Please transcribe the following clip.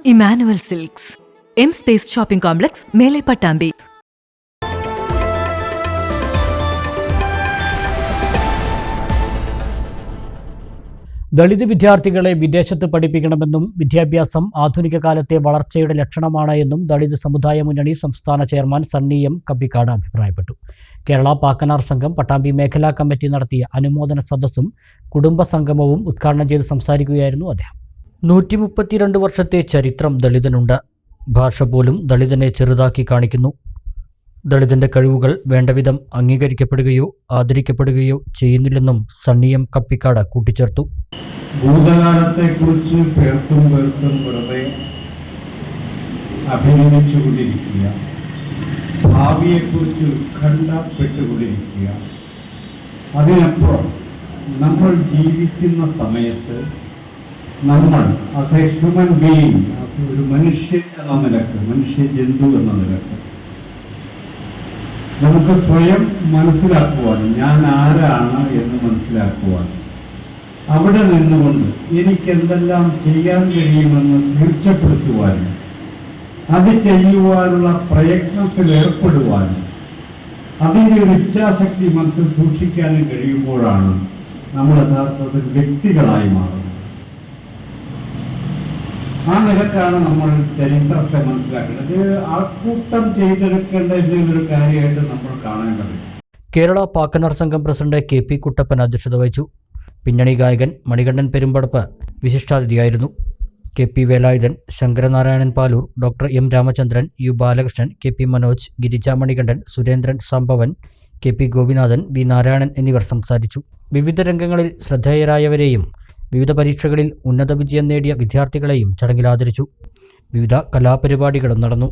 Emmanuel silks, M space shopping complex, മേലെ പട്ടാമ്പി. ദളിത് വിദ്യാർത്ഥികളെ വിദേശത്ത് പഠിപ്പിക്കണമെന്നും വിദ്യാഭ്യാസം ആധുനിക കാലത്തെ വളർച്ചയുടെ ലക്ഷണമാണ് എന്നും ദളിത് സമുദായ മുന്നണി സംസ്ഥാന ചെയർമാൻ സണ്ണി എം കപ്പിക്കാട് അഭിപ്രായപ്പെട്ടു. കേരള പാക്കനാർ സംഘം പട്ടാമ്പി മേഖലാ കമ്മിറ്റി നടത്തിയ അനുമോദന സദസ്സും കുടുംബ സംഗമവും ഉദ്ഘാടനം ചെയ്ത് സംസാരിക്കുകയായിരുന്നു അദ്ദേഹം. 132 വർഷത്തെ ചരിത്രം ദളിതനുണ്ട്. ഭാഷ പോലും ദളിതനെ ചെറുതാക്കി കാണിക്കുന്നു. ദളിതന്റെ കഴിവുകൾ വേണ്ടവിധം അംഗീകരിക്കപ്പെടുകയോ ആദരിക്കപ്പെടുകയോ ചെയ്യുന്നില്ലെന്നും സണ്ണി എം കപ്പിക്കാട് കൂട്ടിച്ചേർത്തു. ഭൂതകാലത്തെക്കുറിച്ച് പേർത്തും വെറുതെ അഭിനയിച്ചുകൊണ്ടിരിക്കുക, ഭാവിയെക്കുറിച്ച് ഉത്കണ്ഠപ്പെട്ടുകൊണ്ടിരിക്കുക. അതിനപ്പുറം നമ്മൾ ജീവിക്കുന്ന സമയത്ത് നമ്മൾ ആസ് എ ഹ്യൂമൻ ബീയിങ്, ഒരു മനുഷ്യൻ എന്ന നിലക്ക്, മനുഷ്യ ജന്തു എന്ന നിലക്ക് നമുക്ക് സ്വയം മനസ്സിലാക്കുവാൻ, ഞാൻ ആരാണ് എന്ന് മനസ്സിലാക്കുവാൻ, അവിടെ നിന്നുകൊണ്ട് എനിക്ക് എന്തെല്ലാം ചെയ്യാൻ കഴിയുമെന്ന് തീർച്ചപ്പെടുത്തുവാനും അത് ചെയ്യുവാനുള്ള പ്രയത്നത്തിൽ ഏർപ്പെടുവാനും അതിൻ്റെ ഒരു ഇച്ഛാശക്തി മനസ്സിൽ സൂക്ഷിക്കാനും കഴിയുമ്പോഴാണ് നമ്മൾ യഥാർത്ഥത്തിൽ വ്യക്തികളായി മാറുന്നത്. ആ നിലക്കാണ് നമ്മൾ ചരിത്രത്തെ മനസ്സിലാക്കുന്നത്. ആൾക്കൂട്ടം ചെയ്തെടുക്കേണ്ട ഒരു കാര്യമായിട്ട് നമ്മൾ കാണേണ്ടത്. കേരള പാക്കനാർ സംഘം പ്രസിഡന്റ് കെ പി കുട്ടപ്പൻ അധ്യക്ഷത വഹിച്ചു. പിന്നണി ഗായകൻ മണികണ്ഠൻ പെരുമ്പടപ്പ് വിശിഷ്ടാതിഥിയായിരുന്നു. K P Velayudhan, Sankaranarayanan Palur, doctor M Ramachandran, U Balakrishnan, K P Manoj, Girija Manikandan, Surendran Sambhavan, K P Gopinathan, V Narayanan എന്നിവർ സംസാരിച്ചു. വിവിധ രംഗങ്ങളിൽ ശ്രദ്ധേയരായവരെയും വിവിധ പരീക്ഷകളിൽ ഉന്നത വിജയം നേടിയ വിദ്യാർത്ഥികളെയും ചടങ്ങിൽ ആദരിച്ചു. വിവിധ കലാപരിപാടികളും നടന്നു.